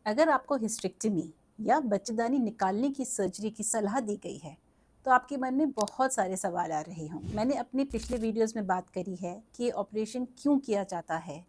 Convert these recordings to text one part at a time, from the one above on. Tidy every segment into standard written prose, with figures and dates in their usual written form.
अगर आपको हिस्टेरेक्टमी या बच्चेदानी निकालने की सर्जरी की सलाह दी गई है तो आपके मन में बहुत सारे सवाल आ रहे हों। मैंने अपने पिछले वीडियोस में बात करी है कि ऑपरेशन क्यों किया जाता है,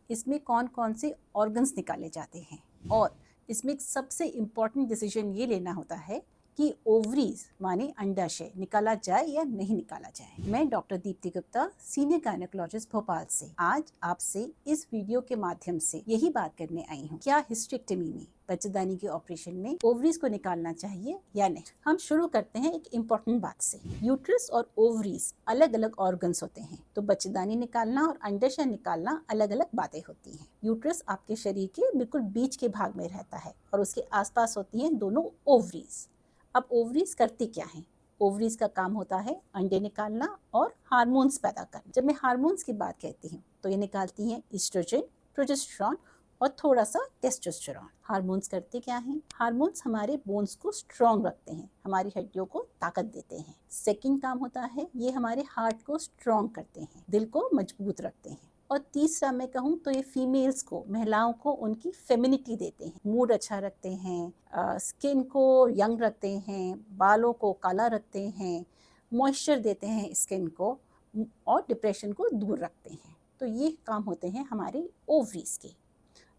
इसमें कौन कौन से ऑर्गन्स निकाले जाते हैं और इसमें एक सबसे इम्पॉर्टेंट डिसीजन ये लेना होता है कि ओवरीज माने अंडाशय निकाला जाए या नहीं निकाला जाए। मैं doctor Deepti Gupta, senior gynaecologist Bhopal से आज आपसे इस वीडियो के माध्यम से यही बात करने आई हूँ, क्या हिस्टेरेक्टमी में बच्चेदानी के ऑपरेशन में ओवरीज को निकालना चाहिए या नहीं। हम शुरू करते हैं एक इम्पॉर्टेंट बात से। यूट्रस और ओवरीज अलग अलग ऑर्गन्स होते हैं, तो बच्चेदानी निकालना और अंडाशय निकालना अलग अलग बातें होती हैं। यूट्रस आपके शरीर के बिल्कुल बीच के भाग में रहता है और उसके आसपास होती हैं दोनों ओवरीज। अब ओवरीज करती क्या हैं? ओवरीज का काम होता है अंडे निकालना और हार्मोन्स पैदा करना। जब मैं हार्मोन्स की बात कहती हूँ तो ये निकालती हैं एस्ट्रोजन, प्रोजेस्टेरॉन और थोड़ा सा टेस्टोस्टेरॉन। हार्मोन्स करते क्या हैं? हार्मोन्स हमारे बोन्स को स्ट्रॉन्ग रखते हैं, हमारी हड्डियों को ताकत देते हैं। सेकंड काम होता है ये हमारे हार्ट को स्ट्रॉन्ग करते हैं, दिल को मजबूत रखते हैं। और तीसरा मैं कहूँ तो ये फीमेल्स को, महिलाओं को उनकी फेमिनिटी देते हैं, मूड अच्छा रखते हैं, स्किन को यंग रखते हैं, बालों को काला रखते हैं, मॉइस्चर देते हैं स्किन को और डिप्रेशन को दूर रखते हैं। तो ये काम होते हैं हमारे ओवरीज के।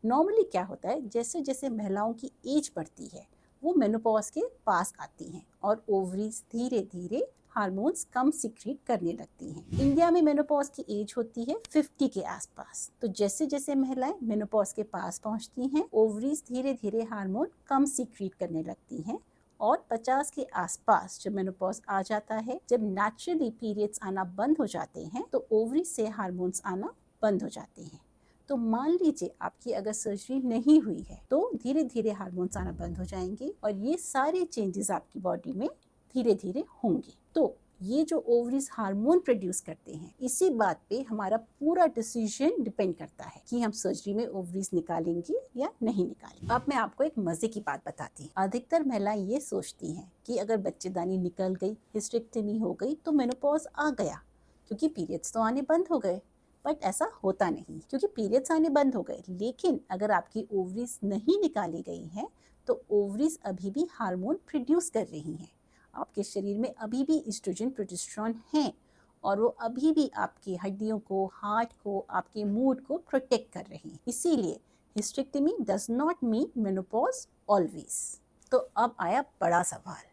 नॉर्मली क्या होता है, जैसे जैसे महिलाओं की एज बढ़ती है वो मेनोपॉज के पास आती हैं और ओवरीज धीरे धीरे हार्मोन्स कम सीक्रेट करने लगती हैं। इंडिया में मेनोपॉज की एज होती है 50 के आसपास। तो जैसे जैसे महिलाएं मेनोपॉज के पास पहुंचती हैं, ओवरीज धीरे धीरे हार्मोन कम सीक्रेट करने लगती हैं और 50 के आसपास जब मेनोपॉज आ जाता है, जब नेचुरली पीरियड्स आना बंद हो जाते हैं तो ओवरी से हार्मोन्स आना बंद हो जाते हैं। तो मान लीजिए आपकी अगर सर्जरी नहीं हुई है तो धीरे धीरे हार्मोन्स आना बंद हो जाएंगे और ये सारे चेंजेस आपकी बॉडी में धीरे धीरे होंगे। तो ये जो ओवरीज हार्मोन प्रोड्यूस करते हैं, इसी बात पे हमारा पूरा डिसीजन डिपेंड करता है कि हम सर्जरी में ओवरीज निकालेंगे या नहीं निकालेंगे। अब मैं आपको एक मजे की बात बताती हूँ। अधिकतर महिलाएं ये सोचती हैं कि अगर बच्चेदानी निकल गई, हिस्टेरेक्टमी हो गई तो मेनोपॉज आ गया क्योंकि पीरियड्स तो आने बंद हो गए। बट ऐसा होता नहीं, क्योंकि पीरियड्स आने बंद हो गए, लेकिन अगर आपकी ओवरीज नहीं निकाली गई हैं तो ओवरीज अभी भी हार्मोन प्रोड्यूस कर रही हैं। आपके शरीर में अभी भी एस्ट्रोजन, प्रोजेस्टेरॉन हैं और वो अभी भी आपकी हड्डियों को, हार्ट को, आपके मूड को प्रोटेक्ट कर रही हैं। इसीलिए hysterectomy does not mean menopause always. तो अब आया बड़ा सवाल,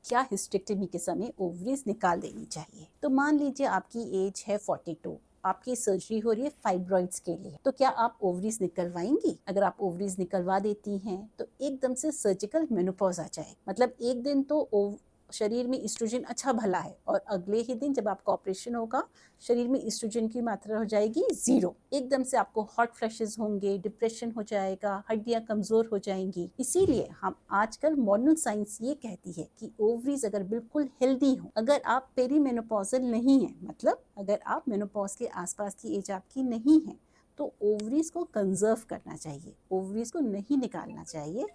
क्या हिस्टेरेक्टमी के समय ओवरीज निकाल देनी चाहिए? तो मान लीजिए आपकी एज है 42, आपकी सर्जरी हो रही है फाइब्रॉइड्स के लिए, तो क्या आप ओवरीज निकलवाएंगी? अगर आप ओवरीज निकलवा देती हैं तो एकदम से सर्जिकल मेनोपॉज आ जाए, मतलब एक दिन तो शरीर में एस्ट्रोजन अच्छा भला है और अगले ही दिन जब आपका ऑपरेशन होगा शरीर में एस्ट्रोजन की मात्रा हो जाएगी 0। एकदम से आपको हॉट फ्लैशेस होंगे, डिप्रेशन हो जाएगा, हड्डियां कमजोर हो जाएंगी। इसीलिए हम आजकल मॉडर्न साइंस ये कहती है कि ओवरीज अगर बिल्कुल हेल्दी हो, अगर आप पेरीमेनोपॉजल नहीं है, मतलब अगर आप मेनोपॉज के आसपास की एज आपकी नहीं है, तो ओवरीज को कंजर्व करना चाहिए, ओवरीज को नहीं निकालना चाहिए,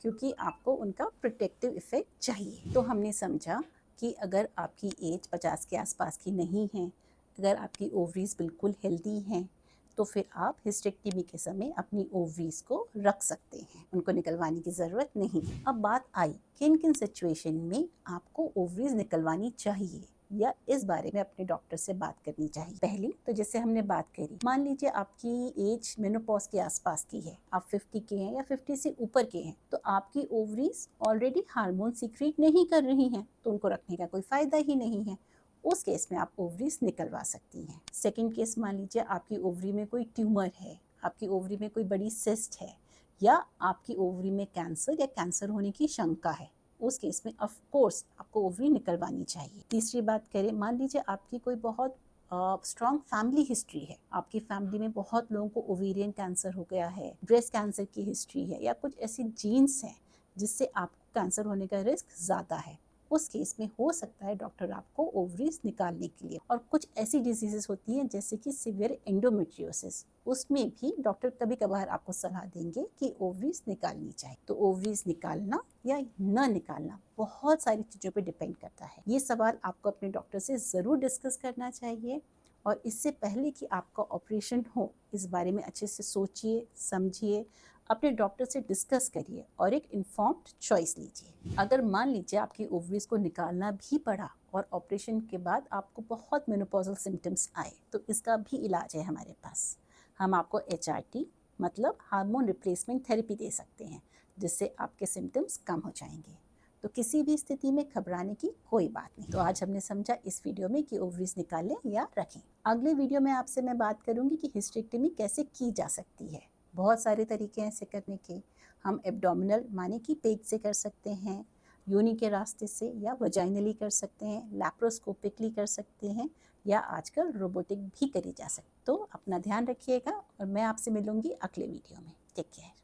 क्योंकि आपको उनका प्रोटेक्टिव इफेक्ट चाहिए। तो हमने समझा कि अगर आपकी एज 50 के आसपास की नहीं है, अगर आपकी ओवरीज बिल्कुल हेल्दी हैं, तो फिर आप हिस्टेरेक्टमी के समय अपनी ओवरीज को रख सकते हैं, उनको निकलवाने की ज़रूरत नहीं। अब बात आई किन किन सिचुएशन में आपको ओवरीज निकलवानी चाहिए या इस बारे में अपने डॉक्टर से बात करनी चाहिए। पहली तो जैसे हमने बात करी, मान लीजिए आपकी एज मेनोपॉज के आसपास की है, आप 50 के हैं या 50 से ऊपर के हैं, तो आपकी ओवरीज ऑलरेडी हार्मोन सीक्रेट नहीं कर रही हैं, तो उनको रखने का कोई फायदा ही नहीं है। उस केस में आप ओवरीज निकलवा सकती हैं। सेकेंड केस, मान लीजिए आपकी ओवरी में कोई ट्यूमर है, आपकी ओवरी में कोई बड़ी सिस्ट है या आपकी ओवरी में कैंसर या कैंसर होने की शंका है, उस केस में ऑफ कोर्स आपको ओवरी निकलवानी चाहिए। तीसरी बात करें, मान लीजिए आपकी कोई बहुत स्ट्रॉन्ग फैमिली हिस्ट्री है, आपकी फैमिली में बहुत लोगों को ओवेरियन कैंसर हो गया है, ब्रेस्ट कैंसर की हिस्ट्री है या कुछ ऐसी जीन्स हैं जिससे आपको कैंसर होने का रिस्क ज़्यादा है, उस केस में हो सकता है डॉक्टर आपको ओवरीज निकालने के लिए। और कुछ ऐसी डिजीजेस होती हैं जैसे कि सीवियर एंडोमेट्रियोसिस, उसमें भी डॉक्टर कभी कभार आपको सलाह देंगे कि ओवरीज निकालनी चाहिए। तो ओवरीज निकालना या न निकालना बहुत सारी चीज़ों पे डिपेंड करता है। ये सवाल आपको अपने डॉक्टर से ज़रूर डिस्कस करना चाहिए और इससे पहले कि आपका ऑपरेशन हो, इस बारे में अच्छे से सोचिए, समझिए, अपने डॉक्टर से डिस्कस करिए और एक इन्फॉर्म्ड चॉइस लीजिए। अगर मान लीजिए आपकी ओवरीज को निकालना भी पड़ा और ऑपरेशन के बाद आपको बहुत मेनोपॉजल सिम्टम्स आए, तो इसका भी इलाज है हमारे पास। हम आपको HRT मतलब हार्मोन रिप्लेसमेंट थेरेपी दे सकते हैं, जिससे आपके सिम्टम्स कम हो जाएंगे। तो किसी भी स्थिति में घबराने की कोई बात नहीं। तो आज हमने समझा इस वीडियो में कि ओवरीज निकालें या रखें। अगले वीडियो में आपसे मैं बात करूंगी कि हिस्टेरेक्टमी कैसे की जा सकती है। बहुत सारे तरीके हैं इसे करने के। हम एब्डोमिनल माने कि पेट से कर सकते हैं, योनि के रास्ते से, या वजाइनली कर सकते हैं, लैप्रोस्कोपिकली कर सकते हैं, या आजकल रोबोटिक भी करी जा सकती। तो अपना ध्यान रखिएगा और मैं आपसे मिलूंगी अगले वीडियो में। Take care.